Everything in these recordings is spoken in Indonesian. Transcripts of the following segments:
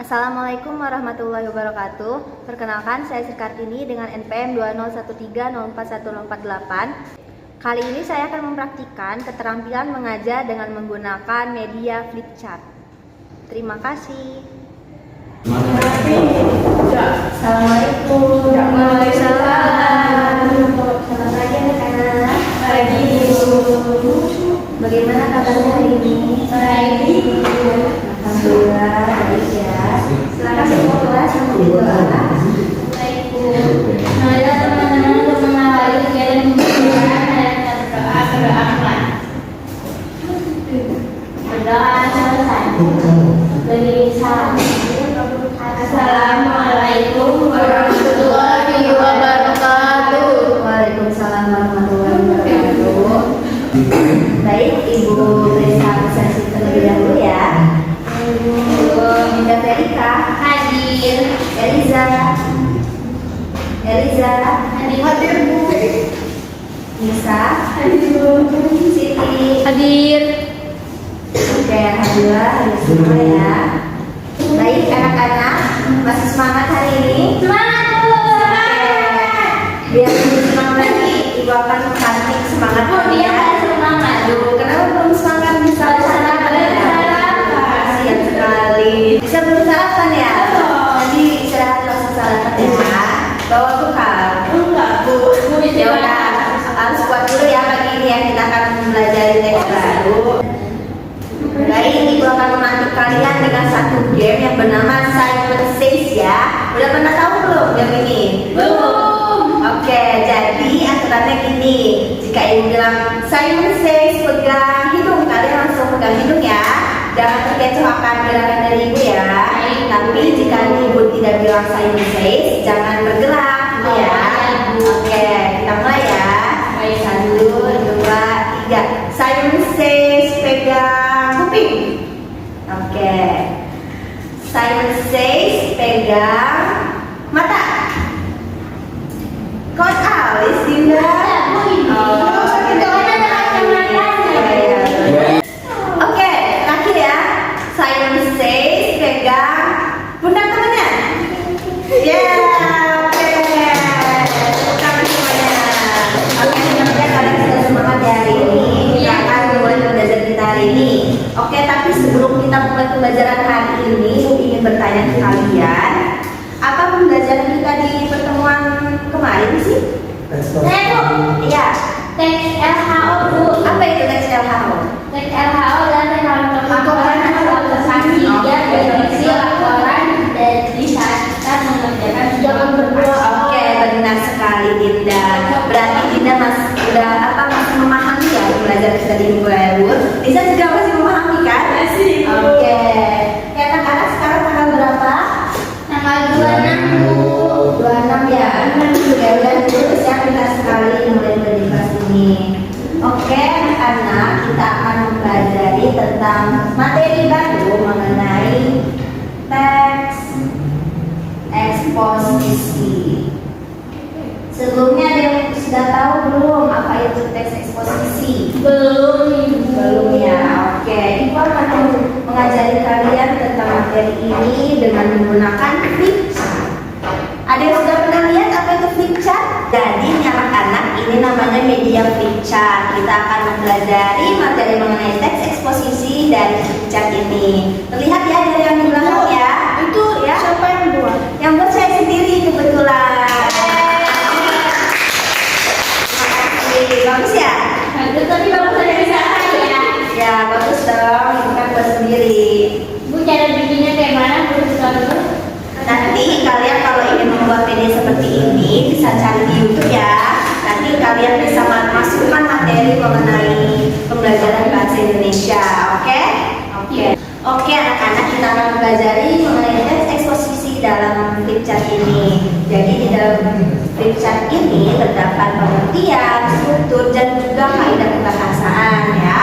Assalamualaikum warahmatullahi wabarakatuh. Perkenalkan, saya Sri Kartini dengan NPM 2013041048. Kali ini saya akan mempraktikkan keterampilan mengajar dengan menggunakan media flipchart. Terima kasih. Assalamualaikum. Waalaikumsalam. Selamat pagi anak-anak. Pagi. Bagaimana kabarnya hari ini? Baik. Alhamdulillah baik ya. Silakan semua kelas yang berdoa. Baik, Bu. Mari teman-teman untuk mengawali kegiatan pembelajaran dan berdoa. Berdoa selesai. Beri salam. Assalamualaikum warahmatullahi wabarakatuh. Waalaikumsalam warahmatullahi wabarakatuh. Baik, Ibu Reza presentasi terlebih dahulu ya. Ibu Minda Verika Hadir. Eliza Hadir, Bu. Nisa Hadir. Siti. Hadir. Oke, alhamdulillah hadir semua ya. Baik anak-anak, masih semangat hari ini? Semangat, Bu. Biar lebih semangat lagi, Ibu akan cantik semangat Bu, dia harus semangat. Aduh, kenapa belum semangat bisa sarapan ya? Kasihan sekali. Bisa belum sarapan ya? Nanti istirahat langsung sarapan ya. Bawa bekal. Enggak, Bu. Bu, Ya udah, harus kuat dulu ya pagi ini ya. Kita akan belajar teks baru. Baik, Ibu akan memandu kalian dengan satu game yang bernama Simon Says ya. Udah pernah tahu belum game ini? Belum. Oke, jadi aturannya gini. Jika Ibu bilang Simon Says pegang hidung, kalian langsung pegang hidung ya. Jangan terkecohkan gerakan dari Ibu ya. Tapi jika Ibu tidak bilang Simon Says, jangan bergerak ya. Oke, kita mulai ya. 1, 2, 3. Simon Says pegang kuping. Oke. Simon Says pegang mata. Coach Alice Dinda. Oke, terakhir ya. Simon Says pegang pundak temannya. Yeah, oke. Tepuk tangan semuanya. Oke, semoga kalian sudah semangat ya hari ini. Kita akan mulai belajar kita hari ini. Oke, tapi sebelum kita mulai pembelajaran hari ini, Ibu ingin bertanya ke kalian, apa pembelajaran kita di pertemuan kemarin sih? Saya, Bu. Iya. Teks LHO, Bu. Apa itu teks LHO? Teks LHO adalah teknologi laporan atau observasi dan prediksi laporan dan bisa kita mengerjakan jangan berdua. Oke, benar sekali Dinda. Berarti Dinda masih memahami ya belajar kita di minggu lalu. Bisa juga masih memahami kan? Masih. Oke. Ya, anak-anak sekarang tanggal berapa? Tanggal 26, Bu. 26 ya. Ya udah terus ya, pintar sekali mulai dari kelas ini. Oke, anak-anak, kita akan mempelajari tentang materi baru mengenai teks eksposisi. Sebelumnya ada yang sudah tahu belum apa itu teks eksposisi? Belum, Ibu. Belum ya. Oke, Ibu akan mengajari kalian tentang materi ini dengan menggunakan flipchart. Ada yang sudah pernah lihat apa itu flipchart? Jadi anak-anak, ini namanya media flipchart. Kita akan mempelajari materi mengenai teks eksposisi dari flipchart ini. Terlihat ya dari yang di belakang ya. Itu ya. siapa yang buat? Yang buat saya sendiri kebetulan. Bagus ya? Bagus, tapi bagus ada di sana ya. Ya bagus dong, itu kan buat sendiri. Bu, cara bikinnya kayak mana, Bu? Nanti kalian kalau ingin membuat media seperti ini bisa cari di YouTube ya. Nanti kalian bisa masukkan materi mengenai pembelajaran bahasa Indonesia, oke? Oke anak-anak, kita akan mempelajari mengenai teks eksposisi dalam flipchart ini. Jadi di dalam flipchart ini terdapat pengertian, struktur dan juga kaidah kebahasaan ya.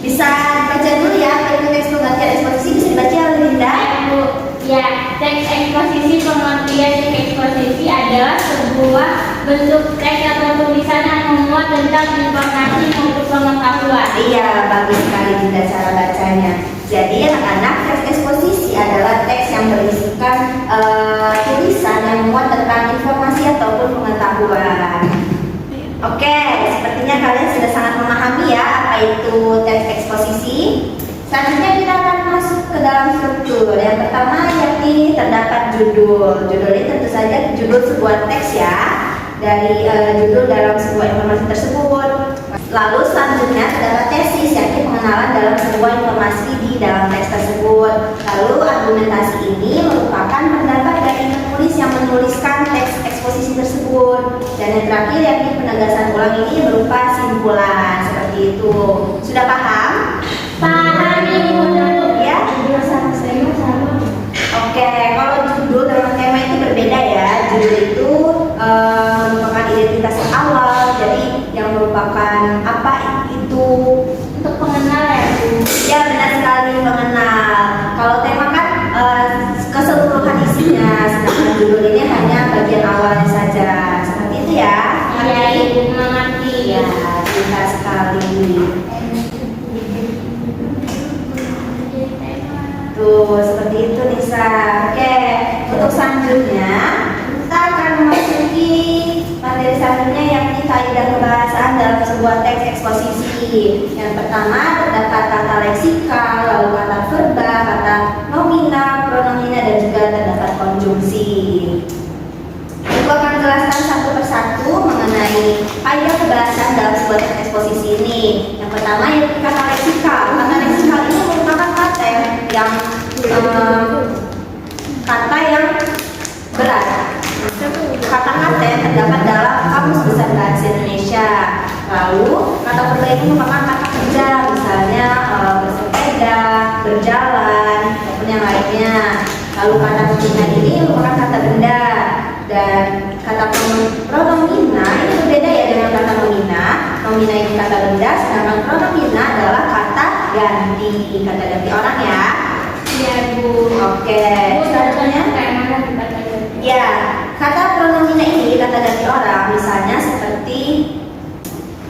Bisa baca dulu ya, untuk teks pengertian eksposisi bisa dibaca oleh Linda. Bu, ya, teks eksposisi, pengertian teks eksposisi adalah sebuah bentuk teks atau tulisan yang memuat tentang informasi maupun pengetahuan. Iya, bagus sekali Dinda cara bacanya. Jadi anak-anak, teks eksposisi adalah teks yang berisikan tulisan yang memuat tentang informasi ataupun pengetahuan. Oke, sepertinya kalian sudah sangat memahami ya apa itu teks eksposisi. Selanjutnya kita akan masuk ke dalam struktur. Yang pertama yakni terdapat judul. Judul ini tentu saja judul sebuah teks ya, dari judul dalam sebuah informasi tersebut. Lalu selanjutnya terdapat tesis, yakni pengenalan dalam sebuah informasi di dalam teks tersebut. Lalu argumentasi ini merupakan pendapat dari penulis yang menuliskan teks eksposisi tersebut. Dan yang terakhir yakni penegasan ulang ini berupa simpulan. Seperti itu. Sudah paham? Paham Ibu. Ya? Oke, kalau judul dalam tema itu berbeda ya. Judul itu merupakan identitas awal, jadi yang merupakan apa itu Untuk pengenal ya Bu. ya, benar sekali, mengenal. Kalau tema kan keseluruhan isinya, sedangkan judul ini hanya bagian awalnya saja. Seperti itu ya. Iya Ibu mengerti. Ya, benar sekali. Tuh, seperti itu Nisa. Oke, untuk selanjutnya kita akan memasuki materi selanjutnya yakni kaidah kebahasaan dalam sebuah teks eksposisi. Yang pertama terdapat kata leksikal, lalu kata verba, kata nomina, pronomina, dan juga terdapat konjungsi. Ibu akan jelaskan satu persatu mengenai kaidah kebahasaan dalam sebuah teks eksposisi ini. Yang pertama yaitu kata leksikal. Kata leksikal ini merupakan kata yang berat. Kata-kata yang terdapat dalam Kamus Besar Bahasa Indonesia. Lalu kata verba ini merupakan kata kerja, misalnya bersepeda, berjalan, ataupun yang lainnya. Lalu kata nomina ini merupakan kata benda. Dan kata pronomina ini berbeda ya dengan kata nomina. Nomina ini kata benda, sedangkan pronomina adalah kata ganti orang ya. Iya Bu. Oke. Bu, Selanjutnya kayak mana Bu kata ganti? ya, kata pronomina ini kata ganti orang, misalnya seperti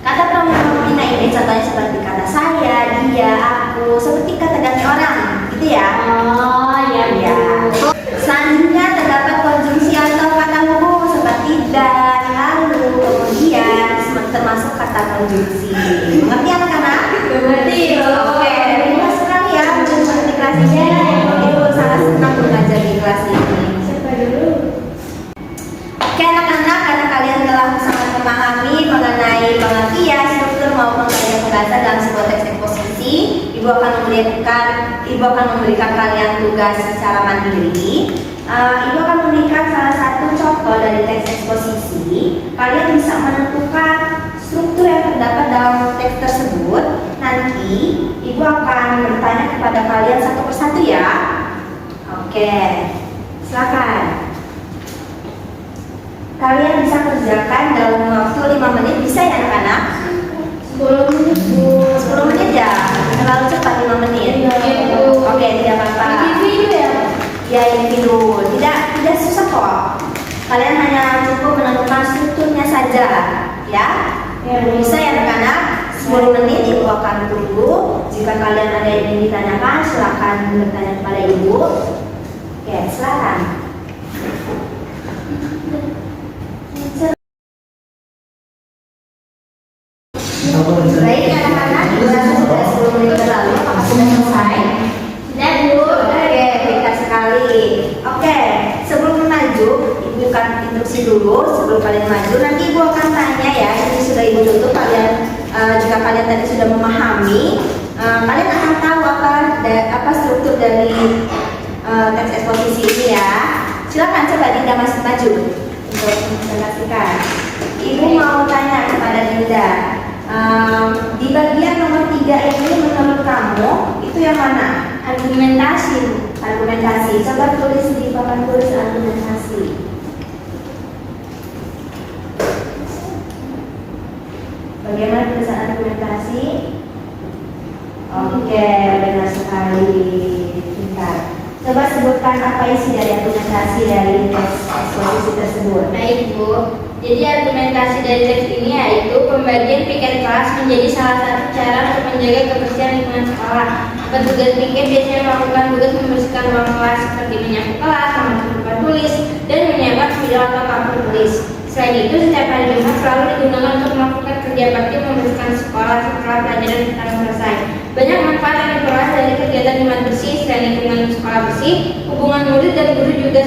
kata pronomina ini contohnya seperti kata saya, dia, aku, seperti kata ganti orang, gitu ya. Oh iya Ya. Bu. Selanjutnya terdapat konjungsi atau kata hubung seperti dan, lalu, kemudian, termasuk kata konjungsi. Mengerti anak-anak? Mengerti Bu. Oke, terima sekali ya menonton di kelas ini. Ibu sangat senang mengajar di kelas ini. Siapa dulu? Oke anak-anak, karena kalian telah sangat memahami mengenai pengertian, struktur maupun kaidah kebahasaan dalam sebuah teks eksposisi, Ibu akan memberikan kalian tugas secara mandiri. Ibu akan memberikan salah satu contoh dari teks eksposisi. Kalian bisa menentukan struktur yang terdapat dalam teks tersebut. Nanti Ibu akan bertanya kepada kalian satu persatu ya. Oke, silakan. Kalian bisa kerjakan dalam waktu 5 menit, bisa ya anak-anak? 10 menit Bu. 10 menit ya? Terlalu cepat 5 menit? Iya, Bu. Oke, tidak apa-apa. Video ya? Ya, individu. Tidak susah kok. Kalian hanya cukup menentukan strukturnya saja, ya? Ya, Bu. Bisa ya anak-anak? 10 menit Ibu akan tunggu. Jika kalian ada yang ingin ditanyakan, silakan bertanya kepada Ibu. Oke, silakan. Baik anak-anak, sudah 10 menit berlalu, apakah sudah selesai? Sudah Bu. Oke, pintar sekali. Oke, sebelum maju, Ibu akan instruksi dulu. Sebelum kalian maju, nanti Ibu akan tanya ya. Ini sudah Ibu tutup. Jika kalian tadi sudah memahami, kalian akan tahu apa struktur dari teks eksposisi ini ya. Silakan coba Dinda masih maju untuk mempresentasikan. Ibu mau tanya kepada Dinda. Di bagian nomor 3 ini menurut kamu itu yang mana? Argumentasi. Argumentasi. Coba tulis di papan tulis argumentasi. Bagaimana tulisan argumentasi? Oke, benar sekali. Pintar. Coba sebutkan apa isi dari argumentasi dari teks eksposisi tersebut. Baik Bu. Jadi argumentasi dari teks ini yaitu pembagian piket kelas menjadi salah satu cara untuk menjaga kebersihan lingkungan sekolah. Petugas piket biasanya melakukan tugas membersihkan ruang kelas seperti menyapu kelas, memakai papan tulis, dan menyiapkan spidol atau papan tulis. Selain itu, setiap hari Jumat selalu digunakan untuk melakukan kerja bakti membersihkan sekolah setelah pelajaran telah selesai. Banyak manfaat yang diperoleh dari kegiatan Jumat bersih. Selain lingkungan sekolah bersih, hubungan murid dan guru juga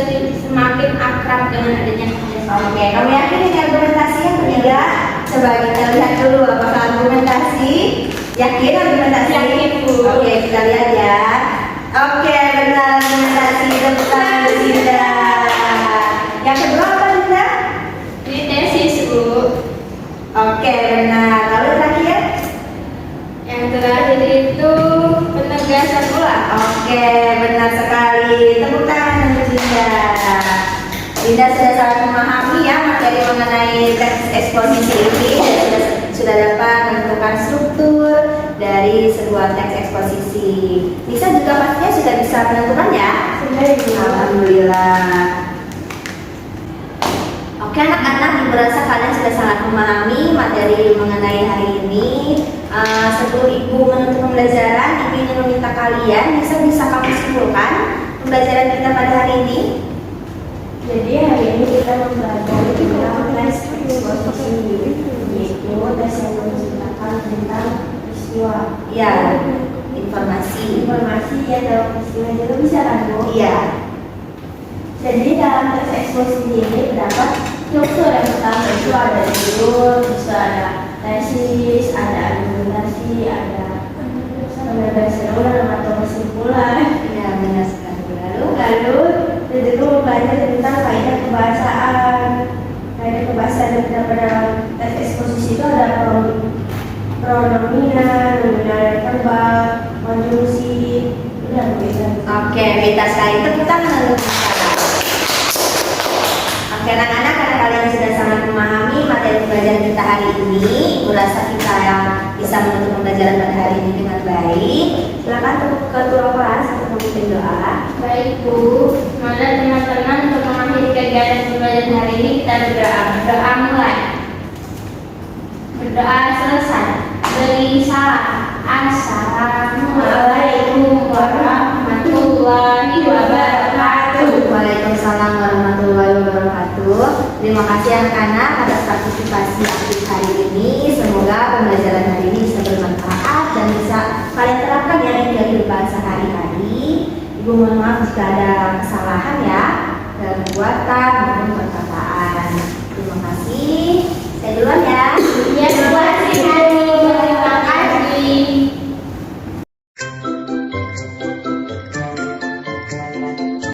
semakin akrab dengan adanya kerjasama. Oke, kamu yakin ini argumentasi yang ketiga? Coba kita lihat dulu apakah argumentasi. Yakin argumentasi? Yakin, Bu. Oke, kita lihat ya. Oke, benar argumentasi. Tepuk tangan Bu Dinda. Yang kedua apa Dinda? Ini tesis, Bu. Oke, benar. Lalu terakhir? Yang terakhir itu penegasan ulang. Oke, benar sekali. Tepuk tangan untuk Dinda. Dinda sudah sangat memahami ya materi mengenai teks eksposisi ini dan sudah dapat menentukan struktur dari sebuah teks eksposisi. Nisa juga pastinya sudah bisa menentukan ya? Alhamdulillah. Oke anak-anak, ibu rasa kalian sudah sangat memahami materi mengenai hari ini. Sebelum ibu menutup pembelajaran, ibu ingin meminta kalian bisa kamu simpulkan pembelajaran kita pada hari ini. Jadi hari ini kita mempelajari tentang teks eksposisi, yaitu tes yang menceritakan tentang peristiwa. Ya, informasi. Ya dalam peristiwa juga bisa kan Bu? Iya. Jadi dalam teks eksposisi ini terdapat struktur. Yang pertama itu ada judul, terus ada tesis, ada argumentasi, ada penegasan ulang atau kesimpulan. Iya, benar sekali. Lalu kita belajar tentang kaidah kebahasaan. Kaidah kebahasaan yang terdapat dalam teks eksposisi itu ada pronomina, nominal dan verbal, konjungsi, udah begitu. Oke, kita sekali tepuk tangan untuk Nisa. Oke anak-anak, karena kalian sudah sangat memahami materi pembelajaran kita hari ini, ibu rasa kita yang bisa menutup pembelajaran pada hari ini dengan baik. Silakan untuk ketua kelas untuk memimpin doa. Baik Bu, mari teman-teman untuk mengakhiri kegiatan pembelajaran hari ini kita berdoa. Berdoa mulai. Berdoa selesai. Beri salam. Assalamualaikum warahmatullahi wabarakatuh. Waalaikumsalam warahmatullahi wabarakatuh. Terima kasih anak-anak atas partisipasi aktif hari ini. Semoga pembelajaran hari ini bisa bermanfaat dan bisa kalian terapkan ya di kehidupan sehari-hari. Ibu mohon maaf jika ada kesalahan ya dalam perbuatan maupun perkataan. Terima kasih. Saya duluan ya.